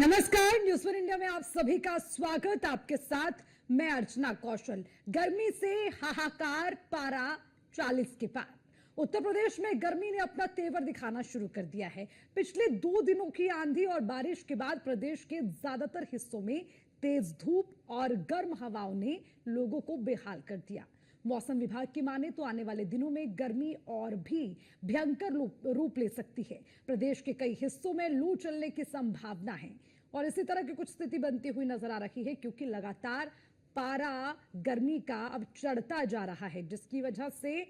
नमस्कार, news one India में आप सभी का स्वागत। आपके साथ मैं अर्चना कौशल। गर्मी से हाहाकार, पारा 40 के पार। उत्तर प्रदेश में गर्मी ने अपना तेवर दिखाना शुरू कर दिया है। पिछले 2 दिनों की आंधी और बारिश के बाद प्रदेश के ज्यादातर हिस्सों में तेज धूप और गर्म हवाओं ने लोगों को बेहाल कर दिया। मौसम विभाग की माने तो आने वाले दिनों में गर्मी और भी भयंकर रूप ले सकती है। प्रदेश के कई हिस्सों में लू चलने की संभावना है और इसी तरह की कुछ स्थिति बनती हुई नजर आ रही है, क्योंकि लगातार पारा गर्मी का अब चढ़ता जा रहा है, जिसकी वजह से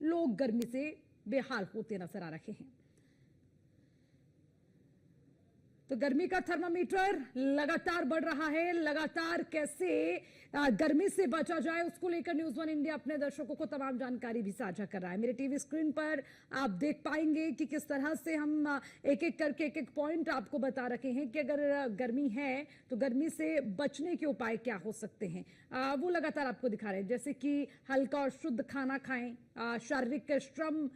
लोग गर्मी से बेहाल होते नजर आ रहे हैं। तो गर्मी का थर्मामीटर लगातार बढ़ रहा है। लगातार कैसे गर्मी से बचा जाए, उसको लेकर न्यूज़ वन इंडिया अपने दर्शकों को तमाम जानकारी भी साझा कर रहा है। मेरे टीवी स्क्रीन पर आप देख पाएंगे कि किस तरह से हम एक एक करके एक एक पॉइंट आपको बता रखे हैं कि अगर गर्मी है तो गर्मी से बचने के उपाय क्या हो सकते हैं, वो लगातार आपको दिखा रहे हैं। जैसे कि हल्का और शुद्ध खाना खाएं, शारीरिक श्रम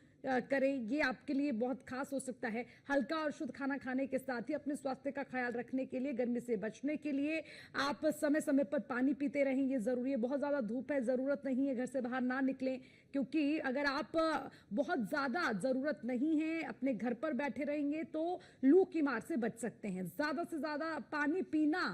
करें, ये आपके लिए बहुत खास हो सकता है। हल्का और शुद्ध खाना खाने के साथ ही अपने स्वास्थ्य का ख्याल रखने के लिए, गर्मी से बचने के लिए आप समय समय पर पानी पीते रहें, ये जरूरी है। बहुत ज्यादा धूप है, जरूरत नहीं है घर से बाहर ना निकलें, क्योंकि अगर आप बहुत ज्यादा जरूरत नहीं है अपने घर पर बैठे रहेंगे तो लू की मार से बच सकते हैं। ज्यादा से ज्यादा पानी पीना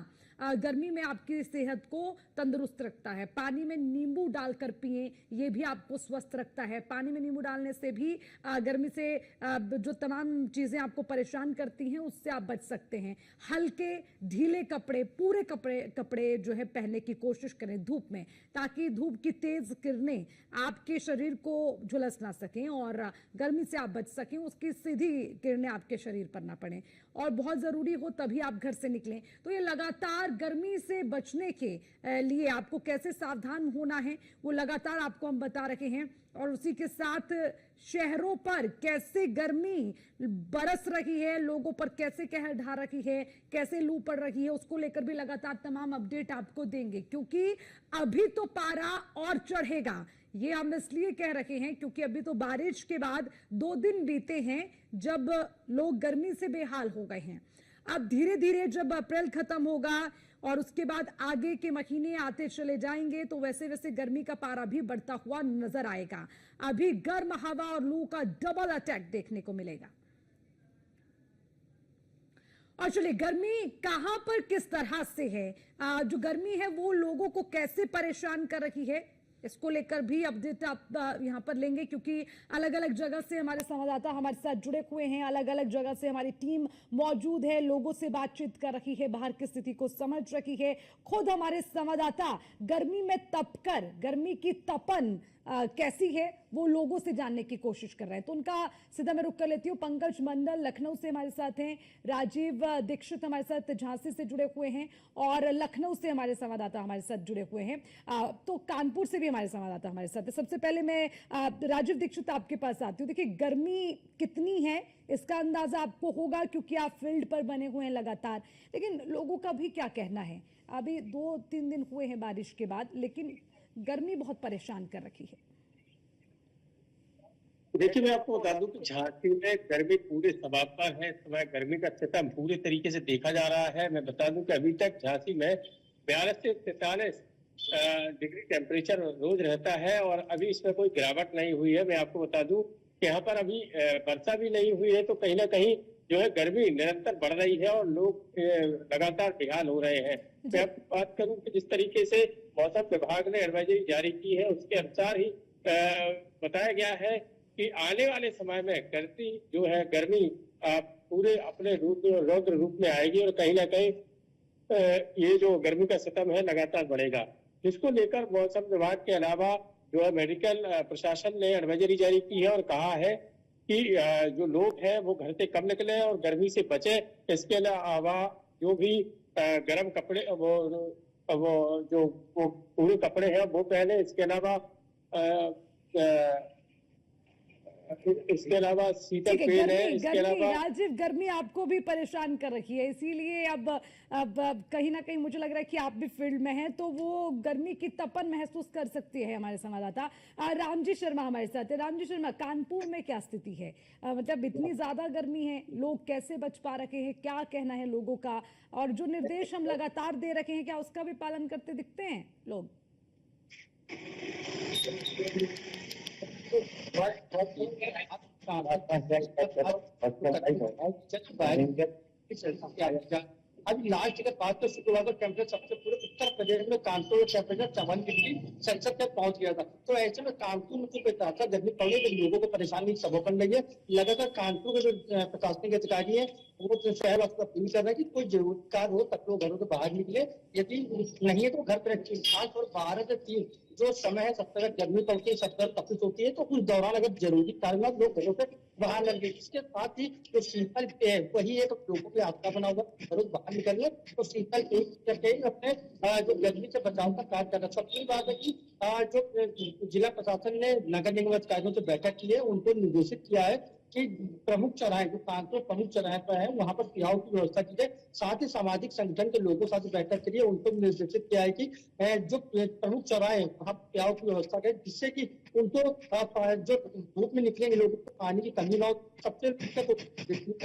गर्मी में आपकी सेहत को तंदुरुस्त रखता है। पानी में नींबू डालकर पिएं, ये भी आपको स्वस्थ रखता है। पानी में नींबू डालने से भी गर्मी से जो तमाम चीजें आपको परेशान करती हैं उससे आप बच सकते हैं। हल्के ढीले कपड़े, पूरे कपड़े जो है पहनने की कोशिश करें धूप में, ताकि धूप की तेज किरणें आपके शरीर को झुलस ना सकें और गर्मी से आप बच सकें, उसकी सीधी किरणें आपके शरीर पर ना पड़े। और बहुत जरूरी हो तभी आप घर से निकलें। तो ये लगातार गर्मी से बचने के लिए आपको कैसे सावधान होना है वो लगातार आपको हम बता रहे हैं। और उसी के साथ शहरों पर कैसे गर्मी बरस रही है, लोगों पर कैसे कहर ढा रही है, कैसे लू पड़ रही है, उसको लेकर भी लगातार तमाम अपडेट आपको देंगे, क्योंकि अभी तो पारा और चढ़ेगा। ये हम इसलिए कह रहे हैं क्योंकि अभी तो बारिश के बाद 2 दिन बीते हैं जब लोग गर्मी से बेहाल हो गए हैं। अब धीरे धीरे जब अप्रैल खत्म होगा और उसके बाद आगे के महीने आते चले जाएंगे तो वैसे वैसे गर्मी का पारा भी बढ़ता हुआ नजर आएगा। अभी गर्म हवा और लू का डबल अटैक देखने को मिलेगा। और चलिए, गर्मी कहां पर किस तरह से है, जो गर्मी है वो लोगों को कैसे परेशान कर रही है, इसको लेकर भी अपडेट आप यहां पर लेंगे, क्योंकि अलग अलग जगह से हमारे संवाददाता हमारे साथ जुड़े हुए हैं। अलग अलग जगह से हमारी टीम मौजूद है, लोगों से बातचीत कर रही है, बाहर की स्थिति को समझ रही है। खुद हमारे संवाददाता गर्मी में तपकर, गर्मी की तपन कैसी है वो लोगों से जानने की कोशिश कर रहे हैं। तो उनका सीधा मैं रुख कर लेती हूँ। पंकज मंडल लखनऊ से हमारे साथ हैं, राजीव दीक्षित हमारे साथ झांसी से जुड़े हुए हैं और लखनऊ से हमारे संवाददाता हमारे साथ जुड़े हुए हैं। तो कानपुर से भी हमारे संवाददाता हमारे साथ है। सबसे पहले मैं राजीव दीक्षित आपके पास आती हूँ। देखिए, गर्मी कितनी है इसका अंदाजा आपको होगा क्योंकि आप फील्ड पर बने हुए हैं लगातार, लेकिन लोगों का भी क्या कहना है? अभी 2-3 दिन हुए हैं बारिश के बाद, लेकिन गर्मी बहुत परेशान कर रखी है। देखिए, मैं आपको बता दूं कि झांसी में गर्मी पूरे सबाब पर है। इस समय गर्मी का सितम पूरे तरीके से देखा जा रहा है। मैं बता दूं कि अभी तक झांसी में 42 से 43 डिग्री टेम्परेचर रोज रहता है और अभी इसमें कोई गिरावट नहीं हुई है। मैं आपको बता दूं कि यहाँ पर अभी वर्षा भी नहीं हुई है, तो कहीं ना कहीं जो है गर्मी निरंतर बढ़ रही है और लोग लगातार बेहाल हो रहे हैं। मैं आपको बात करूं कि जिस तरीके से मौसम विभाग ने एडवाइजरी जारी की है उसके अनुसार ही बताया गया है कि आने वाले समय में जो है गर्मी पूरे अपने रौद्र रूप में आएगी और कहीं ना कहीं ये जो गर्मी का सितम है लगातार बढ़ेगा, जिसको लेकर मौसम विभाग के अलावा जो है मेडिकल प्रशासन ने एडवाइजरी जारी की है और कहा है कि जो लोग हैं वो घर से कम निकले और गर्मी से बचे। इसके अलावा जो भी गर्म कपड़े वो पूरे कपड़े हैं वो पहने। इसके अलावा इसके अलावा शीतल ठीक है, पेन है, गर्मी इसके गर्मी अलावा राजीव, गर्मी आपको भी परेशान कर रखी है, इसीलिए अब कहीं ना कहीं मुझे लग रहा है कि आप भी फील्ड में हैं, तो वो गर्मी की तपन महसूस कर सकती है हमारे संवाददाता रामजी शर्मा हमारे साथ है। रामजी शर्मा, कानपुर में क्या स्थिति है? मतलब इतनी ज्यादा गर्मी है, लोग कैसे बच पा रहे हैं, क्या कहना है लोगों का, और जो निर्देश हम लगातार दे रखे हैं क्या उसका भी पालन करते दिखते हैं लोग? अभी लास्ट अगर बात तो शुक्रवार को टेम्परेचर सबसे पूरे उत्तर प्रदेश में कानपुर में टेम्परेचर 54 डिग्री सेल्सियस तक पहुंच गया था। तो ऐसे में कानपुर में जो बेतहाशा गर्मी पड़ रही है, लोगों को परेशानी सब बन रही है। लगातार कानपुर के जो प्रशासनिक अधिकारी है वो जो शहर वासियों को अपील कर रहा है कि कोई जरूरत कार हो तब लोग घरों से बाहर निकले, यदि नहीं है तो घर पर रखिए। खास और 12 से 3 जो समय है, सब तरह गर्मी पड़ती है, सब तरह तपिश होती है, तो उस दौरान अगर जरूरी कारण हो लोग घरों से बाहर लगे। इसके साथ ही जो शीतल पेय है वही एक लोगों के आपका बना हुआ, घरों से बाहर निकलिए तो शीतल पेय करके अपने जो गर्मी से बचाव का कार्य करना। सबसे बात है कि जो जिला प्रशासन ने नगर निगम अधिकारियों से बैठक की है, उनको निर्देशित किया है कि प्रमुख चौराहे जो कानपुर प्रमुख चौराहे पर है वहां पर पियाव की व्यवस्था की जाए। साथ ही सामाजिक संगठन के लोगों के साथ बैठक करिए, उनको निर्देशित किया है कि जो प्रमुख चौराहे हैं वहां पियाव की व्यवस्था करें, जिससे कि उनको जो धूप में निकलेंगे लोगों को पानी की कमी ना हो। सबसे दिक्कत ठीक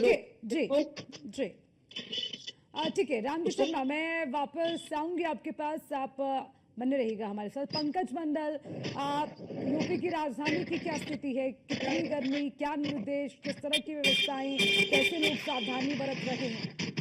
है जी जी, ठीक है रामजी शर्मा, मैं वापस आऊंगी आपके पास, आप बने रहिएगा हमारे साथ। पंकज मंडल, आप यूपी की राजधानी की क्या स्थिति है, कितनी गर्मी, क्या निर्देश, किस तरह की व्यवस्थाएं, कैसे लोग सावधानी बरत रहे हैं?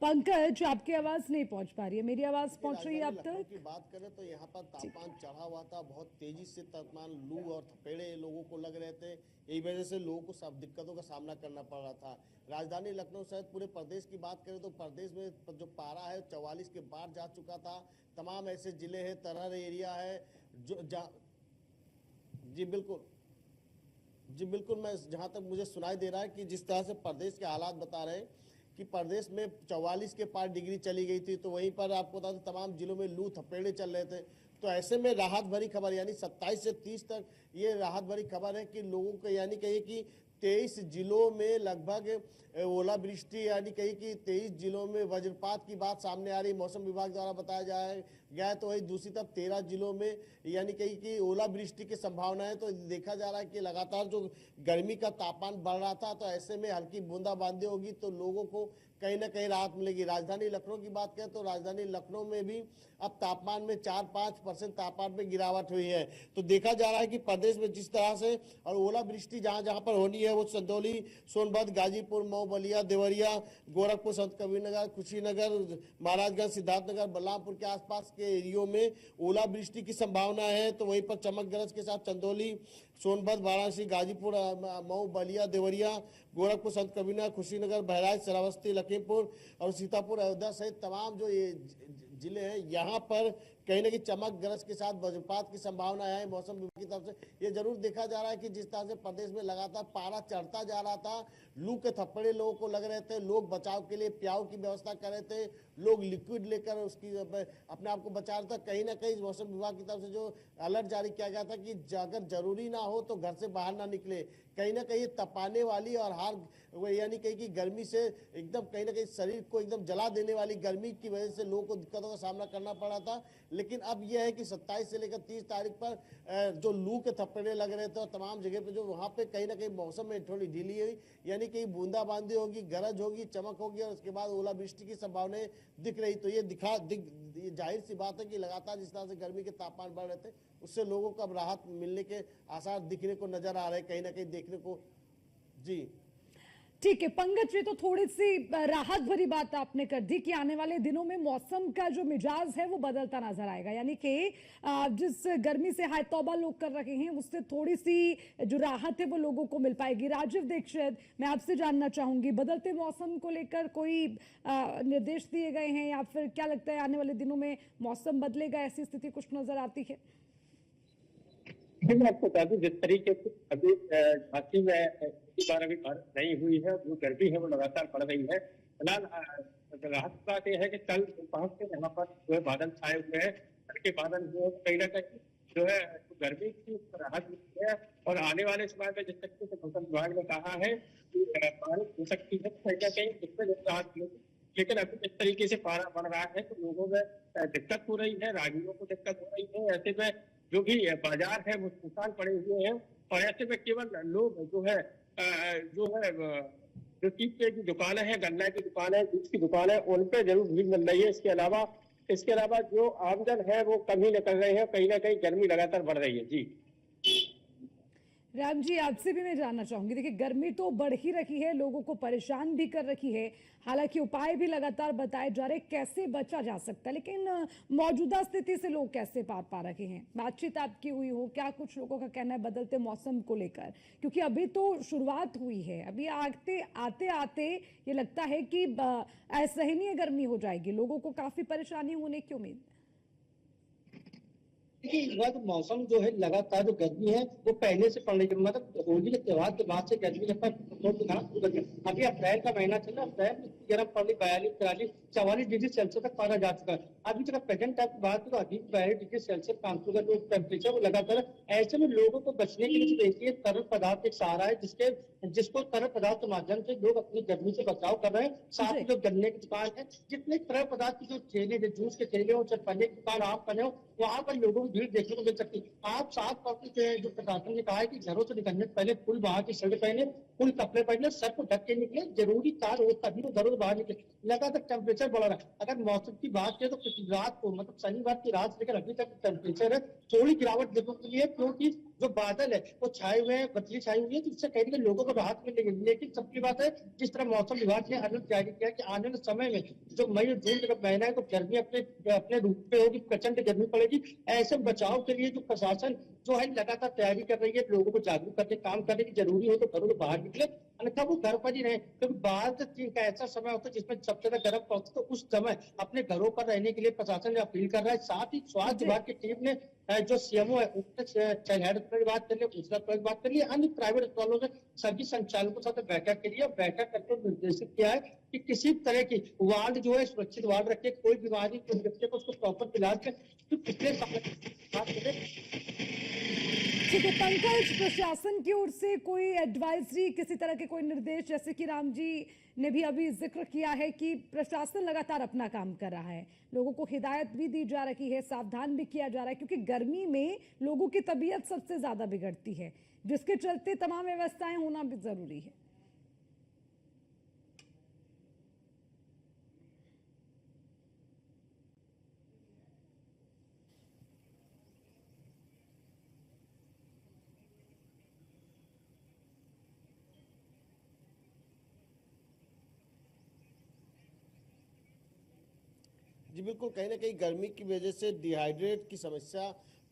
पंकज, आपकी आवाज नहीं पहुंच पा रही है, मेरी आवाज पहुंच रही है अब लखनऊ तक? की बात करें तो यहाँ पर तापमान चढ़ा हुआ था, बहुत तेजी से तापमान, लू और थपेड़े लोगों को लग रहे थे। यही वजह से लोगों को सब दिक्कतों का सामना करना पड़ रहा था। राजधानी लखनऊ सहित पूरे प्रदेश की बात करें तो प्रदेश में जो पारा है 44 के पार जा चुका था। तमाम ऐसे जिले हैं, तरहर एरिया है जो जी बिल्कुल, जी बिल्कुल, मैं जहाँ तक मुझे सुनाई दे रहा है कि जिस तरह से प्रदेश के हालात बता रहे हैं कि प्रदेश में 44 के पार डिग्री चली गई थी, तो वहीं पर आपको बता दें तमाम जिलों में लू थपेड़े चल रहे थे। तो ऐसे में राहत भरी खबर, यानी 27 से 30 तक ये राहत भरी खबर है कि लोगों को, यानी कहिए कि 23 जिलों में लगभग ओलावृष्टि, यानी कहीं कि 23 जिलों में वज्रपात की बात सामने आ रही, मौसम विभाग द्वारा बताया गया है। तो वही दूसरी तरफ 13 जिलों में यानी कहीं कि ओलावृष्टि की संभावना है। तो देखा जा रहा है कि लगातार जो गर्मी का तापमान बढ़ रहा था, तो ऐसे में हल्की बूंदाबांदी होगी तो लोगों को कहीं ना कहीं राहत मिलेगी। राजधानी लखनऊ की बात करें तो राजधानी लखनऊ में भी अब तापमान में 4-5% तापमान में गिरावट हुई है। तो देखा जा रहा है कि प्रदेश में जिस तरह से और ओलावृष्टि जहां जहां पर होनी है वो चंदौली, सोनभद्र, गाजीपुर, मऊ, बलिया, देवरिया, गोरखपुर, संत कबीरनगर, कुशीनगर, महाराजगंज, सिद्धार्थनगर, बलरामपुर के आसपास के एरियो में ओलावृष्टि की संभावना है। तो वहीं पर चमक गरज के साथ चंदौली, सोनभद्र, वाराणसी, गाजीपुर, मऊ, बलिया, देवरिया, गोरखपुर, संत कबीरनगर, कुशीनगर, बहराइच, श्रावस्ती, लखीमपुर और सीतापुर, अयोध्या सहित तमाम जो ये जिले हैं, यहाँ पर कहीं ना कहीं चमक गरज के साथ वज्रपात की संभावना है मौसम विभाग की तरफ से। ये जरूर देखा जा रहा है कि जिस तरह से प्रदेश में लगातार पारा चढ़ता जा रहा था, लू के थप्पड़े लोगों को लग रहे थे, लोग बचाव के लिए प्याऊ की व्यवस्था कर रहे थे, लोग लिक्विड लेकर उसकी अपने आप को बचा रहे थे। कहीं ना कहीं मौसम विभाग की तरफ से जो अलर्ट जारी किया गया था कि अगर जरूरी ना हो तो घर से बाहर ना निकले। कहीं ना कहीं तपाने वाली और यानी कहीं की गर्मी से एकदम कहीं ना कहीं शरीर को एकदम जला देने वाली गर्मी की वजह से लोगों को दिक्कतों का सामना करना पड़ा था। लेकिन अब यह है कि 27 से लेकर 30 तारीख पर जो लू के थप्पड़े लग रहे थे और तमाम जगह पे जो वहाँ पे कहीं ना कहीं मौसम में थोड़ी ढीली हुई, यानी कहीं बूंदाबांदी होगी, गरज होगी, चमक होगी और उसके बाद ओलावृष्टि की संभावनाएं दिख रही। तो ये जाहिर सी बात है कि लगातार जिस तरह से गर्मी के तापमान बढ़ रहे थे उससे लोगों को अब राहत मिलने के आसार दिखने को नजर आ रहे हैं, कहीं ना कहीं देखने को। जी ठीक है पंकज जी, तो थोड़ी सी राहत भरी बात आपने कर दी कि आने वाले दिनों में मौसम का जो मिजाज है वो बदलता नजर आएगा, यानी कि जिस गर्मी से हाय तौबा लोग कर रहे हैं उससे थोड़ी सी जो राहत है वो लोगों को मिल पाएगी। राजीव दीक्षित, मैं आपसे जानना चाहूंगी, बदलते मौसम को लेकर कोई निर्देश दिए गए हैं या फिर क्या लगता है आने वाले दिनों में मौसम बदलेगा, ऐसी स्थिति कुछ नजर आती है? मैं आपको बता दूं, जिस तरीके से अभी झांसी में इस बार अभी बारिश नहीं हुई है, जो गर्मी है वो लगातार बढ़ रही है। फिलहाल राहत की बात यह है कि कल दोपहर से यहाँ पर जो है बादल छाए हुए हैं, हल्के बादल हुए हैं, कहीं ना कहीं जो है गर्मी की राहत मिली है। और आने वाले समय में जिस तरीके से मौसम विभाग ने कहा है कि बारिश हो सकती है, कहीं ना कहीं इसमें जो राहत मिलेगी। लेकिन अभी जिस तरीके से पारा बढ़ रहा है तो लोगों में दिक्कत हो रही है, राहगीरों को दिक्कत हो रही है। ऐसे में जो भी बाजार है वो सुनसान पड़े हुए हैं, और ऐसे में केवल लोग जो है जो चीज की दुकानें हैं, गन्ना की दुकानें, दूध की दुकानें, उन पे जरूर भीड़ मिल रही है। इसके अलावा जो आमजन है वो कम ही निकल रहे हैं, कहीं ना कहीं गर्मी लगातार बढ़ रही है। जी राम जी, आपसे भी मैं जानना चाहूंगी, देखिए गर्मी तो बढ़ ही रही है, लोगों को परेशान भी कर रखी है, हालांकि उपाय भी लगातार बताए जा रहे कैसे बचा जा सकता है, लेकिन मौजूदा स्थिति से लोग कैसे पार पा रहे हैं? बातचीत आपकी हुई हो क्या, कुछ लोगों का कहना है बदलते मौसम को लेकर? क्योंकि अभी तो शुरुआत हुई है, अभी आते आते ये लगता है कि असहनीय गर्मी हो जाएगी, लोगों को काफी परेशानी होने की उम्मीद। देखिए इस बार मौसम जो है लगातार जो गर्मी है वो पहले से पड़ने की, मतलब होली के त्योहार के बाद से गर्मी लगता है शुरू कर दिया। अभी अप्रैल का महीना चल रहा है, अप्रैल में गर्म पड़ रही 42, 43, 44 डिग्री सेल्सियस तक पारा जा चुका है। अभी तक प्रेजेंट टाइम की बात करें तो अभी 42 डिग्री सेल्सियस कांपू का जो टेम्परेचर वो लगातार। ऐसे में लोगों को बचने के लिए देखिए तरल पदार्थ एक सहारा है, जिसको तरल पदार्थ के माध्यम से लोग अपनी गर्मी से बचाव कर रहे हैं। साथ ही जो गन्ने की दुकान है, जितने तरल पदार्थ की जो ठेले, जो जूस के ठेले हो, चाहे पन्ने की दुकान, आम पन्ने हो, वहां पर लोगों की भीड़ देखने को मिल सकती है। आप साफ तौर पर जो प्रशासन ने कहा है कि घरों से निकलने से पहले फुल बाहर की शर्ट पहने, फुल कपड़े पहने, सर को ढक के निकले, जरूरी कार्य हो तभी वो घरों से बाहर निकले। लगातार टेम्परेचर बढ़ रहा है। अगर मौसम की बात करें तो पिछली रात को, मतलब शनिवार की रात से लेकर अभी तक टेम्परेचर है थोड़ी गिरावट देखने को मिली है, क्योंकि जो बादल है वो छाए हुए हैं, बदली छाई हुई है, जिससे कहीं ना लोगों को राहत मिलेगी। लेकिन सबकी बात है, जिस तरह मौसम विभाग ने अलर्ट जारी किया कि आने वाले समय में जो मई और जून का महीना है तो गर्मी अपने रूप पे होगी, प्रचंड गर्मी पड़ेगी। ऐसे बचाव के लिए जो प्रशासन जो है लगातार तैयारी कर रही है, लोगों को जागरूक करने काम करने की, जरूरी हो तो घरों से बाहर निकले, अन्यथा वो घर पर ही रहे। क्योंकि बाहर का ऐसा समय होता है जिसमें सबसे ज्यादा गर्म पड़ता है, तो उस समय अपने घरों पर रहने के लिए प्रशासन ने अपील कर रहा है। साथ ही स्वास्थ्य विभाग की टीम ने जो सीएमओ है उनसे हेड की बात कर लिया, दूसरा की बात कर लिया, अन्य प्राइवेट अस्पतालों में सभी संचालकों के साथ बैठक के लिए बैठक करके निर्देशित किया है कि किसी तरह की वार्ड जो है सुरक्षित वार्ड रखे, कोई बीमारी कोई बच्चे को उसको प्रॉपर इलाज करें। तो पिछले साल ठीक है पंकज, प्रशासन की ओर से कोई एडवाइजरी, किसी तरह के कोई निर्देश, जैसे कि राम जी ने भी अभी जिक्र किया है कि प्रशासन लगातार अपना काम कर रहा है, लोगों को हिदायत भी दी जा रही है, सावधान भी किया जा रहा है, क्योंकि गर्मी में लोगों की तबीयत सबसे ज्यादा बिगड़ती है, जिसके चलते तमाम व्यवस्थाएं होना भी जरूरी है। जी बिल्कुल, कहीं ना कहीं गर्मी की वजह से डिहाइड्रेट की समस्या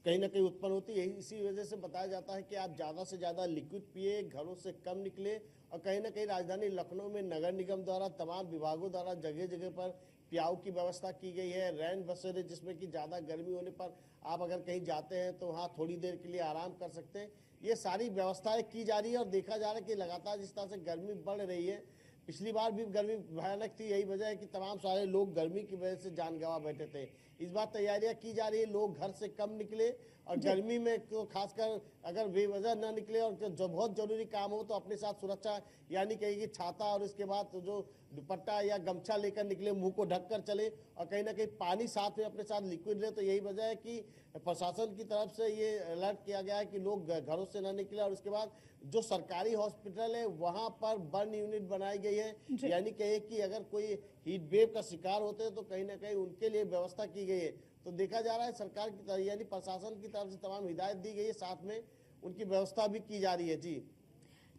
कहीं ना कहीं उत्पन्न होती है। इसी वजह से बताया जाता है कि आप ज़्यादा से ज़्यादा लिक्विड पिए, घरों से कम निकले। और कहीं ना कहीं राजधानी लखनऊ में नगर निगम द्वारा तमाम विभागों द्वारा जगह जगह पर प्याऊ की व्यवस्था की गई है, रैन बसेरे, जिसमें कि ज़्यादा गर्मी होने पर आप अगर कहीं जाते हैं तो वहाँ थोड़ी देर के लिए आराम कर सकते हैं। ये सारी व्यवस्थाएँ की जा रही है और देखा जा रहा है कि लगातार जिस तरह से गर्मी बढ़ रही है, पिछली बार भी गर्मी भयानक थी, यही वजह है कि तमाम सारे लोग गर्मी की वजह से जान गंवा बैठे थे। इस बार तैयारियां की जा रही है, लोग घर से कम निकले और गर्मी में तो खासकर अगर बेवजह न निकले और जो बहुत जरूरी काम हो तो अपने साथ सुरक्षा यानी कहीं छाता और इसके बाद तो जो दुपट्टा या गमछा लेकर निकले, मुंह को ढक कर चले और कहीं ना कहीं पानी साथ में अपने साथ लिक्विड रहे। तो यही वजह है कि प्रशासन की तरफ से ये अलर्ट किया गया है कि लोग घरों से न निकले। और उसके बाद जो सरकारी हॉस्पिटल है वहां पर बर्न यूनिट बनाई गई है, यानी कहे कि अगर कोई हीट वेव का शिकार होते हैं तो कहीं ना कहीं उनके लिए व्यवस्था की गई है। तो देखा जा रहा है सरकार की यानी प्रशासन की तरफ से तमाम हिदायत दी गई है, साथ में उनकी व्यवस्था भी की जा रही है। जी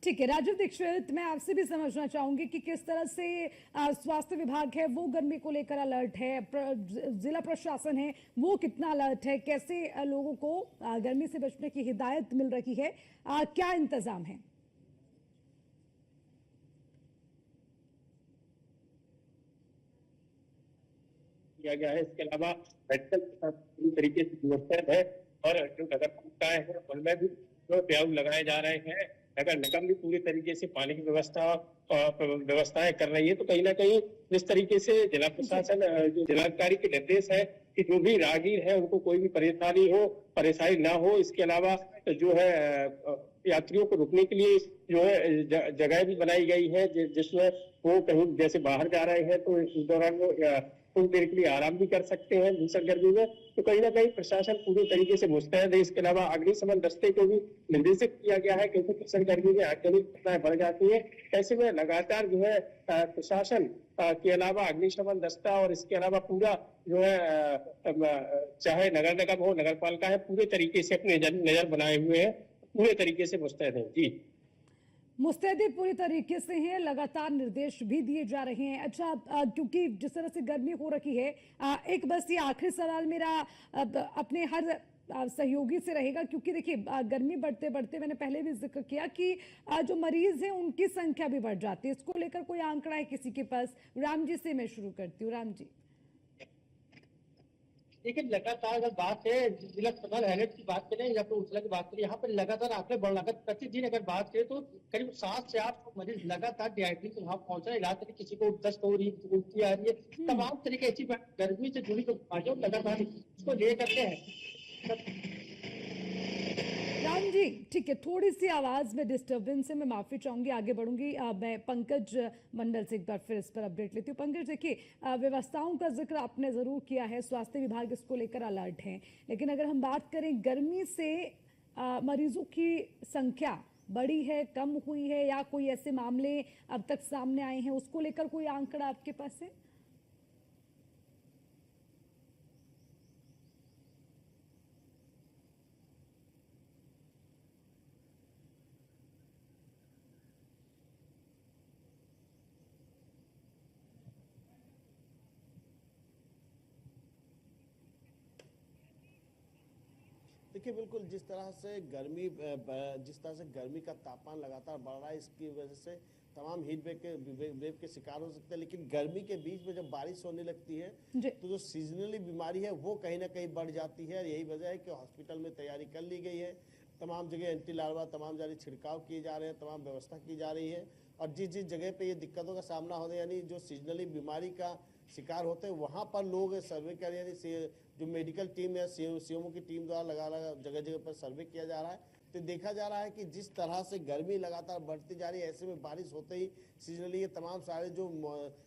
ठीक है राजीव दीक्षित, मैं आपसे भी समझना चाहूंगी कि किस तरह से स्वास्थ्य विभाग है वो गर्मी को लेकर अलर्ट है, जिला प्रशासन है वो कितना अलर्ट है, कैसे लोगों को गर्मी से बचने की हिदायत मिल रही है, क्या इंतजाम है? किया गया है। इसके अलावा मेडिकल पूरी तरीके से मुस्तैद है और जो नगर पालिकाएं हैं उनमें भी जो प्याऊ लगाए जा रहे हैं। नगर निगम भी पूरी तरीके से पानी की व्यवस्थाएं कर रही है। तो कहीं ना कहीं जिस तरीके से जिला प्रशासन जो जिलाधिकारी के निर्देश है कि जो भी राहगीर है उनको कोई भी परेशानी ना हो। इसके अलावा जो है यात्रियों को रुकने के लिए जो है जगह भी बनाई गई है जिसमें वो कहीं जैसे बाहर जा रहे हैं तो इस दौरान वो कुछ देर के लिए आराम भी कर सकते हैं भीषण गर्मी में। तो कहीं ना कहीं प्रशासन पूरी तरीके से मुस्तैद है। इसके अलावा अग्निशमन दस्ते को भी निर्देशित किया गया है क्योंकि भीषण गर्मी में आगजनी की घटनाएं बढ़ जाती है। ऐसे में लगातार जो है प्रशासन के अलावा अग्निशमन दस्ता और इसके अलावा पूरा जो है चाहे नगर निगम हो नगर पालिका है पूरे तरीके से अपने नजर बनाए हुए हैं, पूरे तरीके से मुस्तैद है। जी मुस्तैदी पूरी तरीके से हैं, लगातार निर्देश भी दिए जा रहे हैं। अच्छा, क्योंकि जिस तरह से गर्मी हो रखी है, एक बस ये आखिरी सवाल मेरा अपने हर सहयोगी से रहेगा, क्योंकि देखिए गर्मी बढ़ते बढ़ते मैंने पहले भी जिक्र किया कि जो मरीज हैं उनकी संख्या भी बढ़ जाती है। इसको लेकर कोई आंकड़ा है किसी के पास? राम जी से मैं शुरू करती हूँ। राम जी, देखिए लगातार अगर बात है जिला अस्पताल हैलेट की बात करें या फिर उजला की बात करें, यहाँ पर लगातार आंकड़े बढ़ रहा है। प्रतिदिन अगर बात करें तो करीब 7 से 8 मरीज लगातार डिहाइड्रेशन से वहां पहुंच रहे हैं। इलाज तक किसी को दस्त हो रही है, उल्टी आ रही है, तमाम तरीके ऐसी गर्मी से जुड़ी जो बीमारियों लगातार इसको ले करते हैं। राम जी, ठीक है, थोड़ी सी आवाज में डिस्टरबेंस है, मैं माफी चाहूंगी, आगे बढ़ूंगी। मैं पंकज मंडल से एक बार फिर इस पर अपडेट लेती हूँ। पंकज, देखिए व्यवस्थाओं का जिक्र आपने जरूर किया है, स्वास्थ्य विभाग इसको लेकर अलर्ट है, लेकिन अगर हम बात करें गर्मी से मरीजों की संख्या बढ़ी है, कम हुई है, या कोई ऐसे मामले अब तक सामने आए हैं, उसको लेकर कोई आंकड़ा आपके पास है? देखिए बिल्कुल जिस तरह से गर्मी का तापमान लगातार बढ़ रहा है, इसकी वजह से तमाम हीट वेव के शिकार हो सकते हैं। लेकिन गर्मी के बीच में जब बारिश होने लगती है तो जो सीजनली बीमारी है वो कहीं ना कहीं बढ़ जाती है। यही वजह है कि हॉस्पिटल में तैयारी कर ली गई है, तमाम जगह एंटी लार्वा तमाम जारी छिड़काव किए जा रहे हैं, तमाम व्यवस्था की जा रही है। और जिस जगह पे ये दिक्कतों का सामना होता है, यानी जो सीजनली बीमारी का शिकार होते हैं, वहाँ पर लोग सर्वे करें, यानी जो मेडिकल टीम या सीएमओ की टीम द्वारा लगा जगह जगह पर सर्वे किया जा रहा है। तो देखा जा रहा है कि जिस तरह से गर्मी लगातार बढ़ती जा रही है, ऐसे में बारिश होते ही सीजनली ये तमाम सारे जो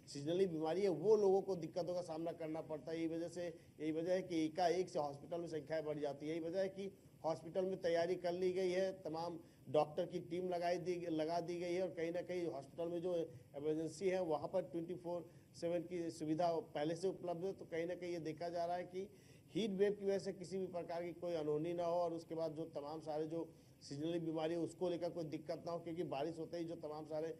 सीजनली बीमारी है वो लोगों को दिक्कतों का सामना करना पड़ता है। यही वजह है कि एकाएक से हॉस्पिटल में संख्याएं बढ़ जाती है। यही वजह है कि हॉस्पिटल में तैयारी कर ली गई है, तमाम डॉक्टर की टीम लगा दी गई है और कहीं ना कहीं हॉस्पिटल में जो इमरजेंसी है वहाँ पर 24/7 की सुविधा पहले से उपलब्ध है। तो कहीं ना कहीं ये देखा जा रहा है कि हीट वेव की वजह से किसी भी प्रकार की कोई अनहोनी ना हो और उसके बाद जो तमाम सारे जो सीजनली बीमारी है उसको लेकर कोई दिक्कत ना हो, क्योंकि बारिश होते ही जो तमाम सारे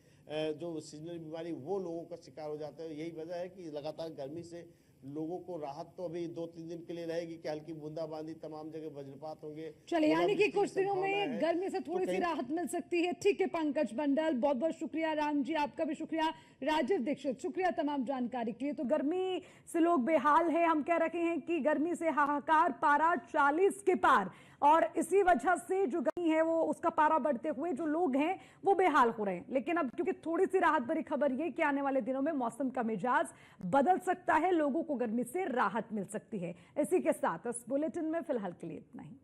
जो सीजनली बीमारी वो लोगों का शिकार हो जाते हैं। यही वजह है कि लगातार गर्मी से लोगों को राहत तो अभी 2-3 दिन के लिए रहेगी कि हल्की बूंदाबांदी, तमाम जगह वज्रपात होंगे। चलिए, यानी कि कुछ दिनों में गर्मी से थोड़ी सी राहत मिल सकती है। ठीक है पंकज मंडल, बहुत बहुत शुक्रिया। राम जी, आपका भी शुक्रिया। राजीव दीक्षित, शुक्रिया तमाम जानकारी के लिए। तो गर्मी से लोग बेहाल है, हम कह रहे हैं कि गर्मी से हाहाकार, पारा 40 के पार, और इसी वजह से जो गर्मी है वो उसका पारा बढ़ते हुए जो लोग हैं वो बेहाल हो रहे हैं। लेकिन अब क्योंकि थोड़ी सी राहत भरी खबर ये कि आने वाले दिनों में मौसम का मिजाज बदल सकता है, लोगों को गर्मी से राहत मिल सकती है। इसी के साथ इस बुलेटिन में फिलहाल के लिए इतना ही।